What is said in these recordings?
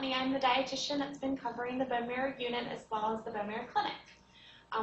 Courtney. I'm the dietitian that's been covering the bone marrow unit as well as the bone marrow clinic.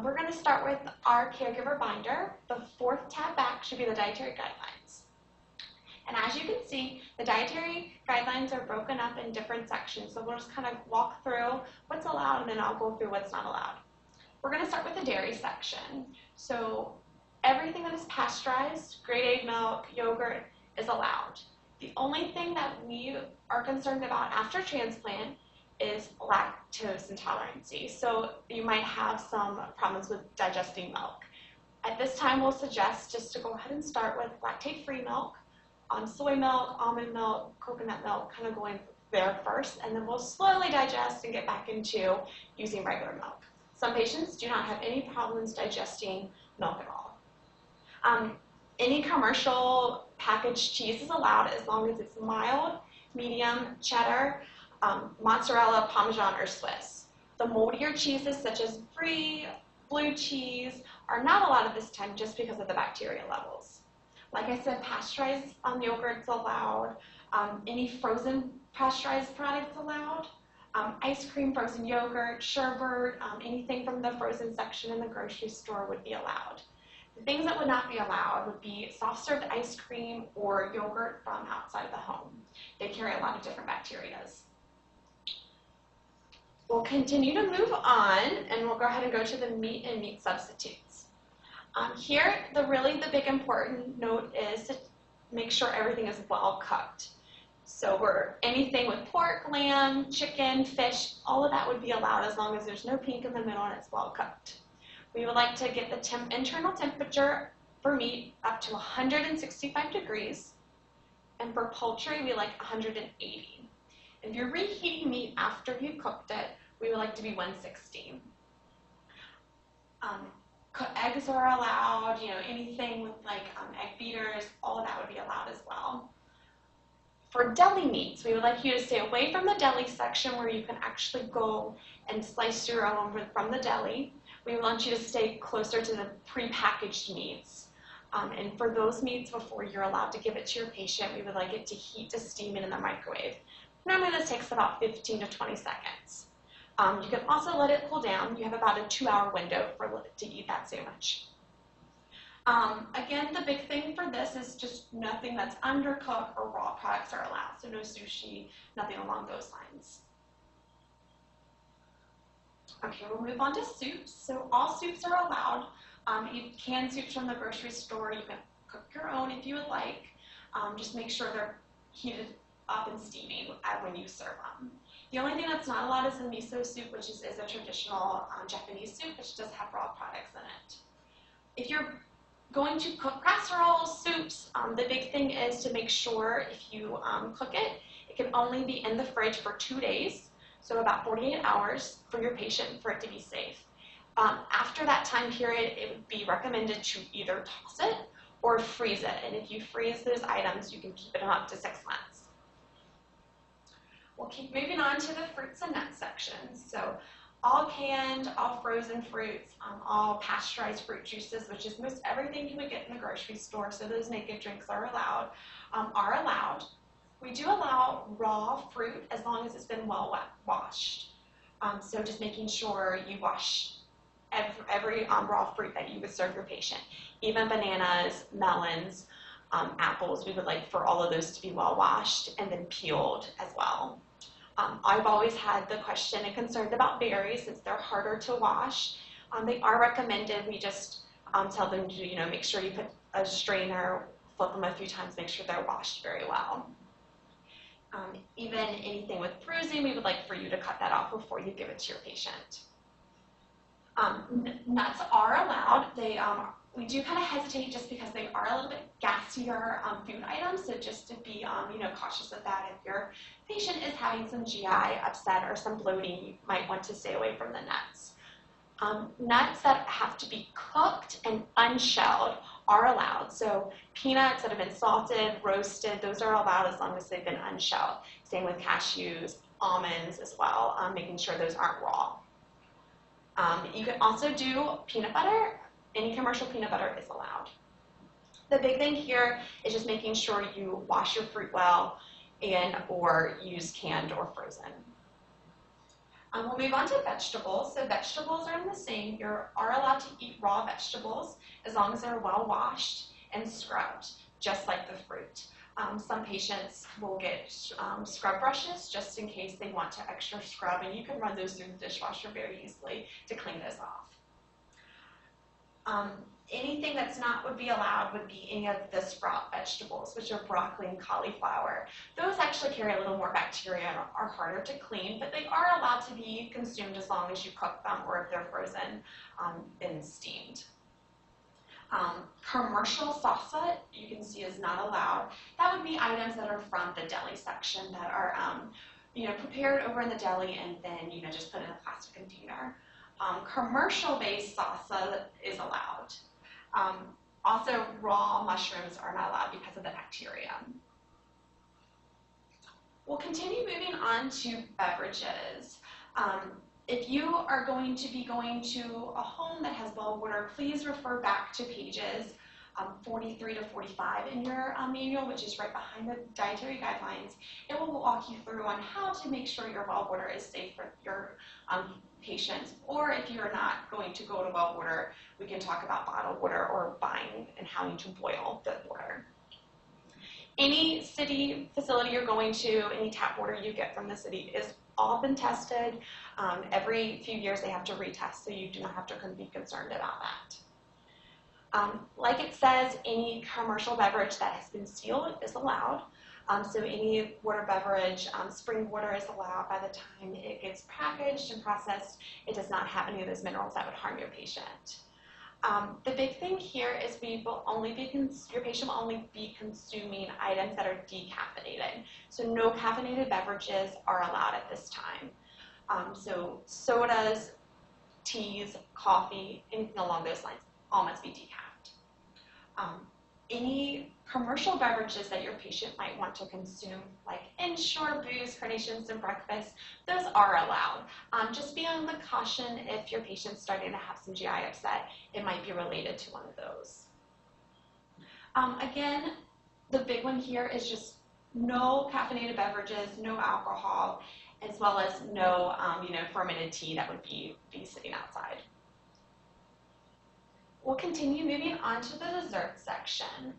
We're going to start with our caregiver binder. The fourth tab back should be the dietary guidelines. And as you can see, the dietary guidelines are broken up in different sections. So we'll just kind of walk through what's allowed and then I'll go through what's not allowed. We're going to start with the dairy section. So everything that is pasteurized, grade egg milk, yogurt is allowed. The only thing that we are concerned about after transplant is lactose intolerance. So you might have some problems with digesting milk. At this time, we'll suggest just to go ahead and start with lactate-free milk, soy milk, almond milk, coconut milk, kind of going there first, and then we'll slowly digest and get back into using regular milk. Some patients do not have any problems digesting milk at all. Any commercial packaged cheese is allowed as long as it's mild, medium, cheddar, mozzarella, Parmesan, or Swiss. The moldier cheeses such as brie, blue cheese are not allowed at this time just because of the bacteria levels. Like I said, pasteurized yogurt's allowed. Any frozen pasteurized products allowed. Ice cream, frozen yogurt, sherbet, anything from the frozen section in the grocery store would be allowed. The things that would not be allowed would be soft-served ice cream or yogurt from outside of the home. They carry a lot of different bacteria. We'll continue to move on, and we'll go ahead and go to the meat and meat substitutes. Here, the big important note is to make sure everything is well cooked. So anything with pork, lamb, chicken, fish, all of that would be allowed as long as there's no pink in the middle and it's well cooked. We would like to get the internal temperature for meat up to 165 degrees, and for poultry, we like 180. If you're reheating meat after you cooked it, we would like to be 160. Eggs are allowed, anything with egg beaters, all of that would be allowed as well. For deli meats, we would like you to stay away from the deli section where you can actually go and slice your own from the deli. We want you to stay closer to the prepackaged meats. And for those meats, before you're allowed to give it to your patient, we would like it to heat to steam it in the microwave. Normally this takes about 15 to 20 seconds. You can also let it cool down. You have about a 2-hour window to eat that sandwich. Again, the big thing for this is just nothing that's undercooked or raw products are allowed. So no sushi, nothing along those lines. Okay, we'll move on to soups. So all soups are allowed. Canned soups from the grocery store, you can cook your own if you would like. Just make sure they're heated up and steaming when you serve them. The only thing that's not allowed is the miso soup, which is a traditional Japanese soup, which does have raw products in it. If you're going to cook casseroles, soups, the big thing is to make sure if you cook it, it can only be in the fridge for 2 days. So about 48 hours for your patient for it to be safe. After that time period, it would be recommended to either toss it or freeze it. And if you freeze those items, you can keep it up to 6 months. We'll keep moving on to the fruits and nuts section. So all canned, all frozen fruits, all pasteurized fruit juices, which is most everything you would get in the grocery store. So those naked drinks are allowed. We do allow raw fruit as long as it's been well washed. So just making sure you wash every raw fruit that you would serve your patient. Even bananas, melons, apples, we would like for all of those to be well washed and then peeled as well. I've always had the question and concerned about berries since they're harder to wash. They are recommended. We just tell them to make sure you put a strainer, flip them a few times, make sure they're washed very well. Even anything with bruising, we would like for you to cut that off before you give it to your patient. Nuts are allowed. We do kind of hesitate just because they are a little bit gassier food items, so just to be cautious of that. If your patient is having some GI upset or some bloating, you might want to stay away from the nuts. Nuts that have to be cooked and unshelled are allowed. So peanuts that have been salted, roasted, those are allowed as long as they've been unshelled. Same with cashews, almonds as well, making sure those aren't raw. You can also do peanut butter. Any commercial peanut butter is allowed. The big thing here is just making sure you wash your fruit well or use canned or frozen. We'll move on to vegetables. So vegetables are the same. You are allowed to eat raw vegetables as long as they're well washed and scrubbed, just like the fruit. Some patients will get scrub brushes just in case they want to extra scrub, and you can run those through the dishwasher very easily to clean those off. Anything that's not would be allowed would be any of the sprout vegetables, which are broccoli and cauliflower. Those actually carry a little more bacteria and are harder to clean, but they are allowed to be consumed as long as you cook them or if they're frozen and steamed. Commercial salsa, you can see, is not allowed. That would be items that are from the deli section that are prepared over in the deli and then just put in a plastic container. Commercial-based salsa is allowed. Also, raw mushrooms are not allowed because of the bacteria. We'll continue moving on to beverages. If you are going to be going to a home that has well water, please refer back to pages 43 to 45 in your manual, which is right behind the dietary guidelines. It will walk you through on how to make sure your well water is safe for your patients, or if you're not going to go to well water, we can talk about bottled water or buying and how to boil the water. Any city facility you're going to, any tap water you get from the city is all been tested. Every few years they have to retest, so you do not have to be concerned about that. Like it says, any commercial beverage that has been sealed is allowed. So any water beverage, spring water is allowed. By the time it gets packaged and processed, it does not have any of those minerals that would harm your patient. The big thing here is your patient will only be consuming items that are decaffeinated. So no caffeinated beverages are allowed at this time. So sodas, teas, coffee, anything along those lines, all must be decaffed. Any commercial beverages that your patient might want to consume, like Ensure, booze, carnations, and breakfast, those are allowed. Just be on the caution if your patient's starting to have some GI upset, it might be related to one of those. Again, the big one here is just no caffeinated beverages, no alcohol, as well as no fermented tea that would be sitting outside. We'll continue moving on to the dessert section.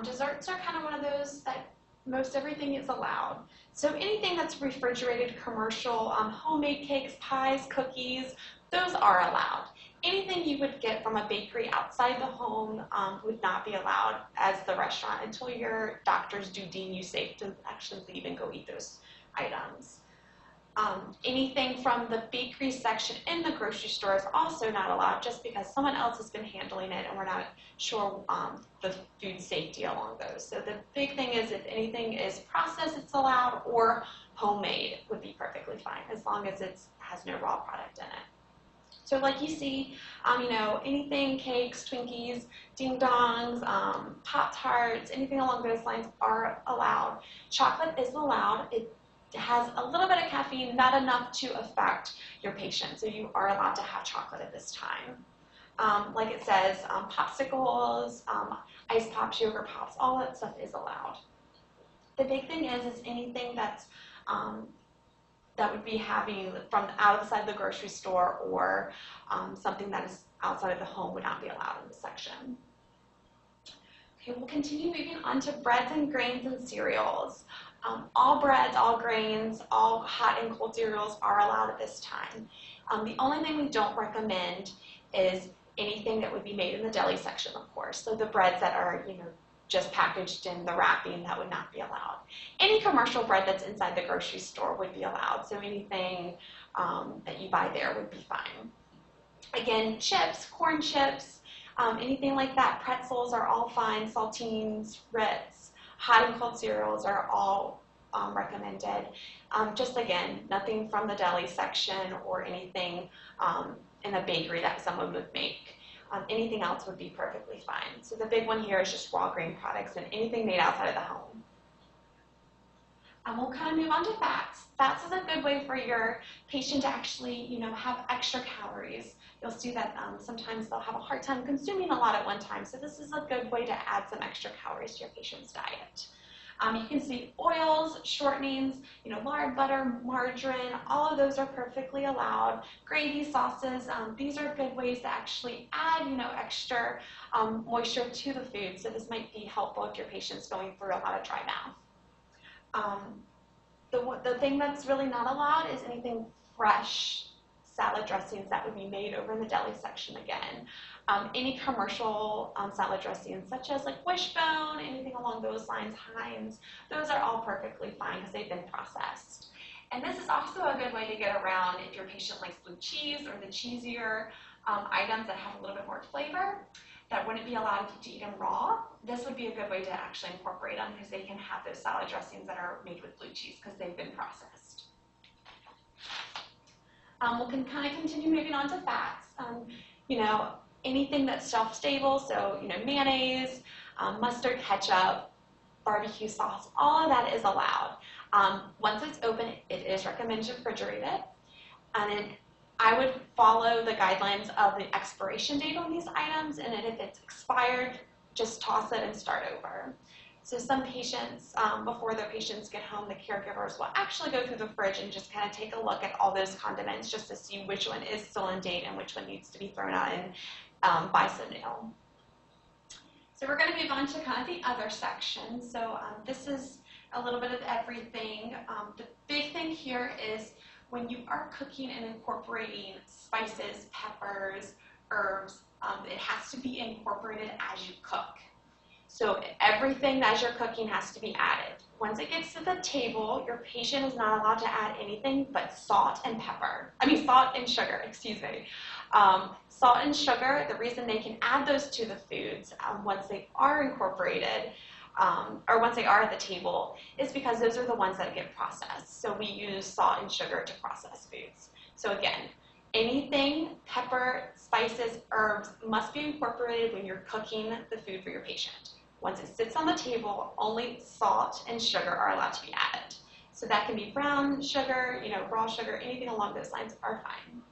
Desserts are kind of one of those that most everything is allowed. So anything that's refrigerated, commercial, homemade cakes, pies, cookies, those are allowed. Anything you would get from a bakery outside the home would not be allowed as the restaurant until your doctors do deem you safe to actually leave and go eat those items. Anything from the bakery section in the grocery store is also not allowed just because someone else has been handling it and we're not sure the food safety along those. So the big thing is if anything is processed, it's allowed, or homemade would be perfectly fine as long as it has no raw product in it. So like you see, anything, cakes, Twinkies, ding-dongs, Pop-Tarts, anything along those lines are allowed. Chocolate is allowed. It has a little bit of caffeine, not enough to affect your patient. So you are allowed to have chocolate at this time. Like it says, popsicles, ice pops, yogurt pops, all that stuff is allowed. The big thing is anything that's that would be having from outside the grocery store or something that is outside of the home would not be allowed in this section. Okay, we'll continue moving on to breads and grains and cereals. All breads, all grains, all hot and cold cereals are allowed at this time. The only thing we don't recommend is anything that would be made in the deli section, of course. So the breads that are, just packaged in the wrapping, that would not be allowed. Any commercial bread that's inside the grocery store would be allowed. So anything that you buy there would be fine. Again, chips, corn chips, anything like that, pretzels are all fine, saltines, Ritz, hot and cold cereals are all recommended. Just again, nothing from the deli section or anything in a bakery that someone would make. Anything else would be perfectly fine. So the big one here is just raw grain products and anything made outside of the home. We'll kind of move on to fats. Fats is a good way for your patient to actually, have extra calories. You'll see that sometimes they'll have a hard time consuming a lot at one time. So this is a good way to add some extra calories to your patient's diet. You can see oils, shortenings, lard, butter, margarine, all of those are perfectly allowed. Gravy, sauces, these are good ways to actually add, extra moisture to the food. So this might be helpful if your patient's going through a lot of dry mouth. The thing that's really not allowed is anything fresh salad dressings that would be made over in the deli section again. Any commercial salad dressings, such as like Wishbone, anything along those lines, Heinz, those are all perfectly fine because they've been processed. And this is also a good way to get around if your patient likes blue cheese or the cheesier items that have a little bit more flavor that wouldn't be allowed to eat them raw. This would be a good way to actually incorporate them because they can have those salad dressings that are made with blue cheese because they've been processed. We can kind of continue moving on to fats. Anything that's shelf-stable, so mayonnaise, mustard, ketchup, barbecue sauce, all of that is allowed. Once it's open, it is recommended to refrigerate it. And then I would follow the guidelines of the expiration date on these items, and then if it's expired, just toss it and start over. So some patients, before their patients get home, the caregivers will actually go through the fridge and just kind of take a look at all those condiments just to see which one is still in date and which one needs to be thrown out and buy some new. So we're going to move on to kind of the other section. So this is a little bit of everything. The big thing here is when you are cooking and incorporating spices, peppers, herbs, it has to be incorporated as you cook. So everything as you're cooking has to be added. Once it gets to the table, your patient is not allowed to add anything but salt and sugar, excuse me. Salt and sugar, the reason they can add those to the foods once they are incorporated, or once they are at the table, is because those are the ones that get processed. So we use salt and sugar to process foods. So again, anything, pepper, spices, herbs, must be incorporated when you're cooking the food for your patient. Once it sits on the table, only salt and sugar are allowed to be added. So that can be brown sugar, raw sugar, anything along those lines are fine.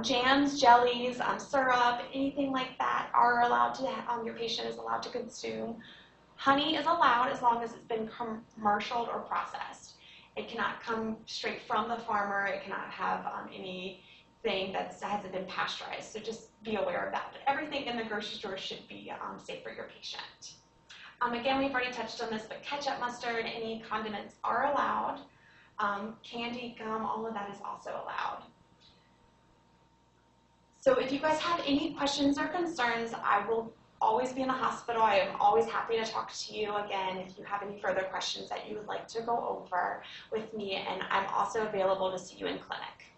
Jams, jellies, syrup, anything like that are allowed to, your patient is allowed to consume. Honey is allowed as long as it's been commercialed or processed. It cannot come straight from the farmer. It cannot have anything that hasn't been pasteurized. So just be aware of that. But everything in the grocery store should be safe for your patient. Again, we've already touched on this, but ketchup, mustard, any condiments are allowed. Candy, gum, all of that is also allowed. So if you guys have any questions or concerns, I will always be in the hospital. I am always happy to talk to you again if you have any further questions that you would like to go over with me, and I'm also available to see you in clinic.